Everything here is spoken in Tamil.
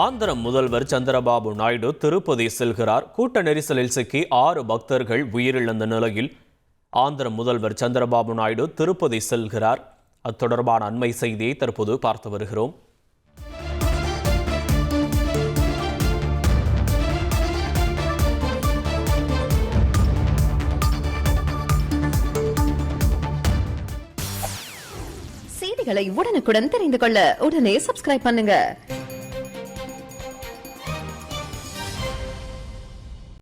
ஆந்திர முதல்வர் சந்திரபாபு நாயுடு திருப்பதி செல்கிறார். கூட்ட நெரிசலில் சிக்கி 6 பக்தர்கள் உயிரிழந்த நிலையில் ஆந்திர முதல்வர் சந்திரபாபு நாயுடு திருப்பதி செல்கிறார். அது தொடர்பான அண்மை செய்தியை தற்போது பார்த்து வருகிறோம். செய்திகளை உடனுக்குடன் தெரிந்து கொள்ள உடனே சப்ஸ்கிரைப் பண்ணுங்க.